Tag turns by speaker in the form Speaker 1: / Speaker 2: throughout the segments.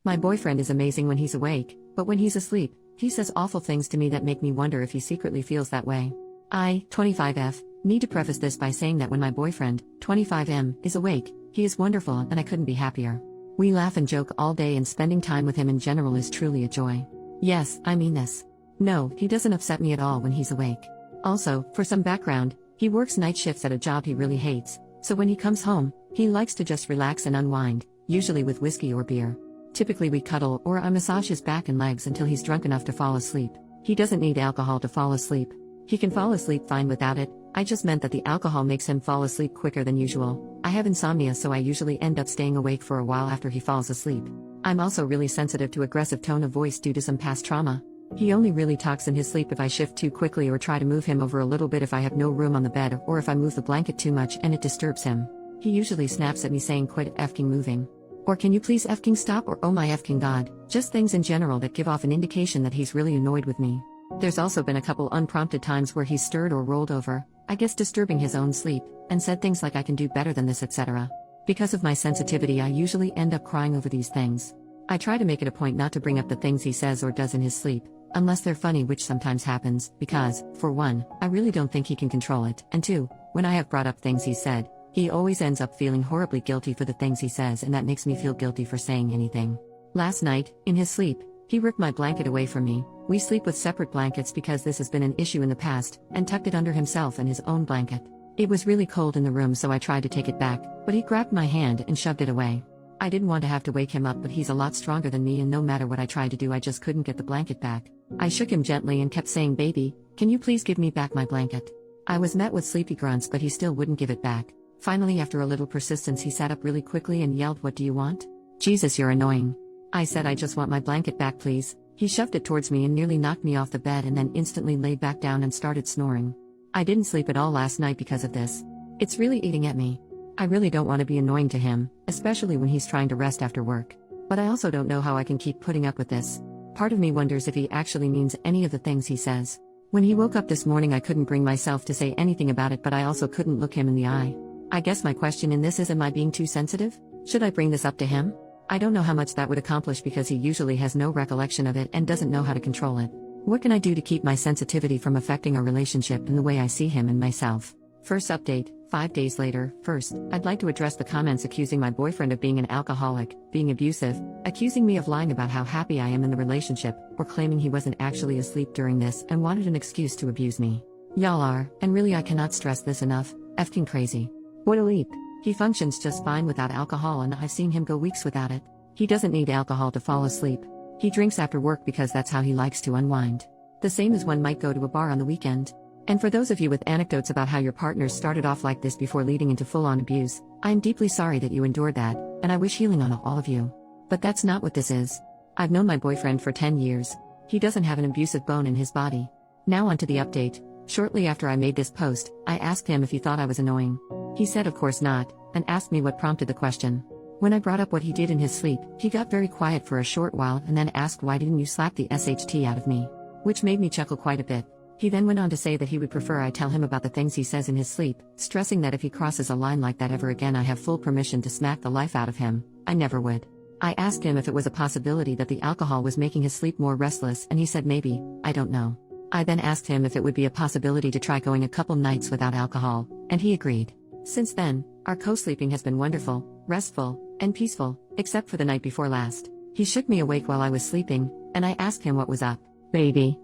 Speaker 1: My boyfriend is amazing when he's awake, but when he's asleep, he says awful things to me that make me wonder if he secretly feels that way. I, 25F, need to preface this by saying that when my boyfriend, 25M, is awake, he is wonderful and I couldn't be happier. We laugh and joke all day and spending time with him in general is truly a joy. Yes, I mean this. No, he doesn't upset me at all when he's awake. Also, for some background, he works night shifts at a job he really hates, so when he comes home, he likes to just relax and unwind, usually with whiskey or beer. Typically we cuddle or I massage his back and legs until he's drunk enough to fall asleep. He doesn't need alcohol to fall asleep. He can fall asleep fine without it. I just meant that the alcohol makes him fall asleep quicker than usual. I have insomnia, so I usually end up staying awake for a while after he falls asleep. I'm also really sensitive to aggressive tone of voice due to some past trauma. He only really talks in his sleep if I shift too quickly or try to move him over a little bit if I have no room on the bed or if I move the blanket too much and it disturbs him. He usually snaps at me saying quit effing moving. Or can you please effing stop, or oh my effing god, just things in general that give off an indication that he's really annoyed with me. There's also been a couple unprompted times where he's stirred or rolled over, I guess disturbing his own sleep, and said things like I can do better than this, etc. Because of my sensitivity, I usually end up crying over these things. I try to make it a point not to bring up the things he says or does in his sleep, unless they're funny, which sometimes happens, because, for one, I really don't think he can control it, and two, when I have brought up things he said, he always ends up feeling horribly guilty for the things he says, and that makes me feel guilty for saying anything. Last night, in his sleep, he ripped my blanket away from me. We sleep with separate blankets because this has been an issue in the past, and tucked it under himself and his own blanket. It was really cold in the room, so I tried to take it back, but he grabbed my hand and shoved it away. I didn't want to have to wake him up, but he's a lot stronger than me, and no matter what I tried to do, I just couldn't get the blanket back. I shook him gently and kept saying, "Baby, can you please give me back my blanket?" I was met with sleepy grunts, but he still wouldn't give it back. Finally, after a little persistence, he sat up really quickly and yelled, "What do you want?" "Jesus, you're annoying." I said, "I just want my blanket back, please." He shoved it towards me and nearly knocked me off the bed, and then instantly laid back down and started snoring. I didn't sleep at all last night because of this. It's really eating at me. I really don't want to be annoying to him, especially when he's trying to rest after work. But I also don't know how I can keep putting up with this. Part of me wonders if he actually means any of the things he says. When he woke up this morning, I couldn't bring myself to say anything about it, but I also couldn't look him in the eye. I guess my question in this is, am I being too sensitive? Should I bring this up to him? I don't know how much that would accomplish because he usually has no recollection of it and doesn't know how to control it. What can I do to keep my sensitivity from affecting our relationship and the way I see him and myself? First update, 5 days later. First, I'd like to address the comments accusing my boyfriend of being an alcoholic, being abusive, accusing me of lying about how happy I am in the relationship, or claiming he wasn't actually asleep during this and wanted an excuse to abuse me. Y'all are, and really I cannot stress this enough, effing crazy. What a leap. He functions just fine without alcohol, and I've seen him go weeks without it. He doesn't need alcohol to fall asleep. He drinks after work because that's how he likes to unwind. The same as one might go to a bar on the weekend. And for those of you with anecdotes about how your partners started off like this before leading into full-on abuse, I am deeply sorry that you endured that, and I wish healing on all of you. But that's not what this is. I've known my boyfriend for 10 years. He doesn't have an abusive bone in his body. Now on to the update. Shortly after I made this post, I asked him if he thought I was annoying. He said of course not, and asked me what prompted the question. When I brought up what he did in his sleep, he got very quiet for a short while and then asked, "Why didn't you slap the SHT out of me?" Which made me chuckle quite a bit. He then went on to say that he would prefer I tell him about the things he says in his sleep, stressing that if he crosses a line like that ever again, I have full permission to smack the life out of him. I never would. I asked him if it was a possibility that the alcohol was making his sleep more restless, and he said maybe, I don't know. I then asked him if it would be a possibility to try going a couple nights without alcohol, and he agreed. Since then, our co-sleeping has been wonderful, restful, and peaceful, except for the night before last. He shook me awake while I was sleeping, and I asked him what was up. Baby,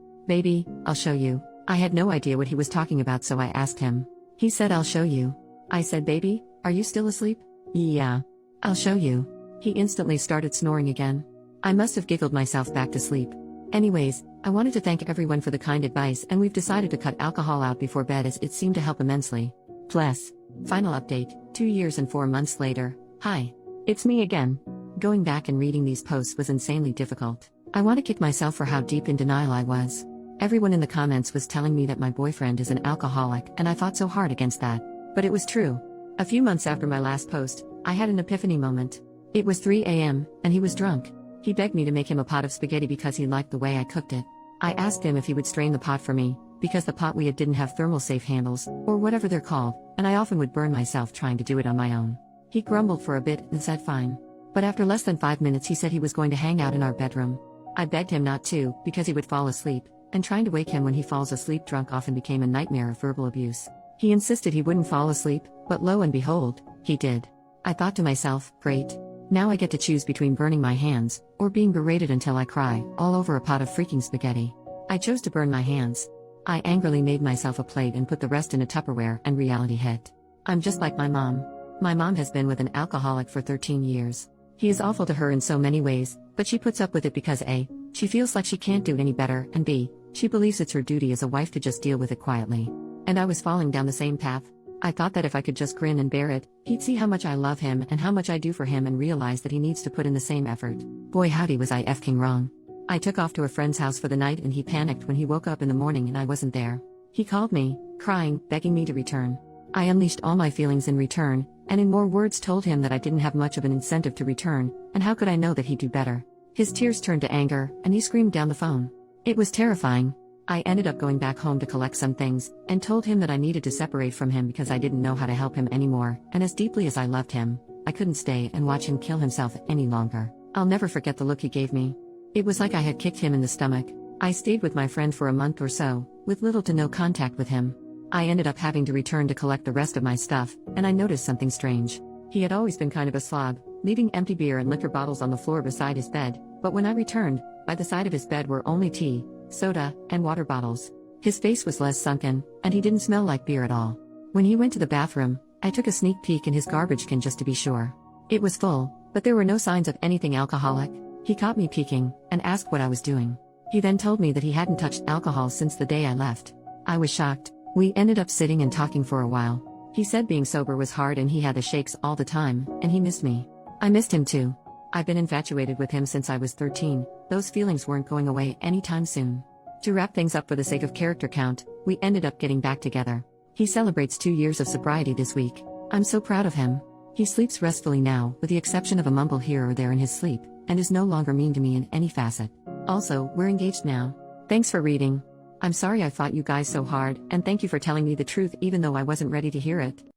Speaker 1: I'll show you. I had no idea what he was talking about, so I asked him. He said, "I'll show you." I said, "Baby, are you still asleep?" "Yeah. I'll show you." He instantly started snoring again. I must have giggled myself back to sleep. Anyways, I wanted to thank everyone for the kind advice, and we've decided to cut alcohol out before bed as it seemed to help immensely. Bless. Final update, 2 years and 4 months later. Hi. It's me again. Going back and reading these posts was insanely difficult. I want to kick myself for how deep in denial I was. Everyone in the comments was telling me that my boyfriend is an alcoholic, and I fought so hard against that. But it was true. A few months after my last post, I had an epiphany moment. It was 3 a.m., and he was drunk. He begged me to make him a pot of spaghetti because he liked the way I cooked it. I asked him if he would strain the pot for me, because the pot we had didn't have thermal safe handles, or whatever they're called, and I often would burn myself trying to do it on my own. He grumbled for a bit and said fine. But after less than 5 minutes, he said he was going to hang out in our bedroom. I begged him not to, because he would fall asleep, and trying to wake him when he falls asleep drunk often became a nightmare of verbal abuse. He insisted he wouldn't fall asleep, but lo and behold, he did. I thought to myself, great. Now I get to choose between burning my hands, or being berated until I cry, all over a pot of freaking spaghetti. I chose to burn my hands. I angrily made myself a plate and put the rest in a Tupperware, and reality hit. I'm just like my mom. My mom has been with an alcoholic for 13 years. He is awful to her in so many ways, but she puts up with it because A, she feels like she can't do any better, and B, she believes it's her duty as a wife to just deal with it quietly. And I was falling down the same path. I thought that if I could just grin and bear it, he'd see how much I love him and how much I do for him and realize that he needs to put in the same effort. Boy howdy was I effing wrong. I took off to a friend's house for the night and he panicked when he woke up in the morning and I wasn't there. He called me, crying, begging me to return. I unleashed all my feelings in return, and in more words told him that I didn't have much of an incentive to return, and how could I know that he'd do better? His tears turned to anger, and he screamed down the phone. It was terrifying. I ended up going back home to collect some things, and told him that I needed to separate from him because I didn't know how to help him anymore, and as deeply as I loved him, I couldn't stay and watch him kill himself any longer. I'll never forget the look he gave me. It was like I had kicked him in the stomach. I stayed with my friend for a month or so, with little to no contact with him. I ended up having to return to collect the rest of my stuff, and I noticed something strange. He had always been kind of a slob, leaving empty beer and liquor bottles on the floor beside his bed, but when I returned, by the side of his bed were only tea, soda, and water bottles. His face was less sunken, and he didn't smell like beer at all. When he went to the bathroom, I took a sneak peek in his garbage can just to be sure. It was full, but there were no signs of anything alcoholic. He caught me peeking, and asked what I was doing. He then told me that he hadn't touched alcohol since the day I left. I was shocked. We ended up sitting and talking for a while. He said being sober was hard and he had the shakes all the time, and he missed me. I missed him too. I've been infatuated with him since I was 13, those feelings weren't going away anytime soon. To wrap things up for the sake of character count, we ended up getting back together. He celebrates 2 years of sobriety this week. I'm so proud of him. He sleeps restfully now, with the exception of a mumble here or there in his sleep, and is no longer mean to me in any facet. Also, we're engaged now. Thanks for reading. I'm sorry I fought you guys so hard, and thank you for telling me the truth even though I wasn't ready to hear it.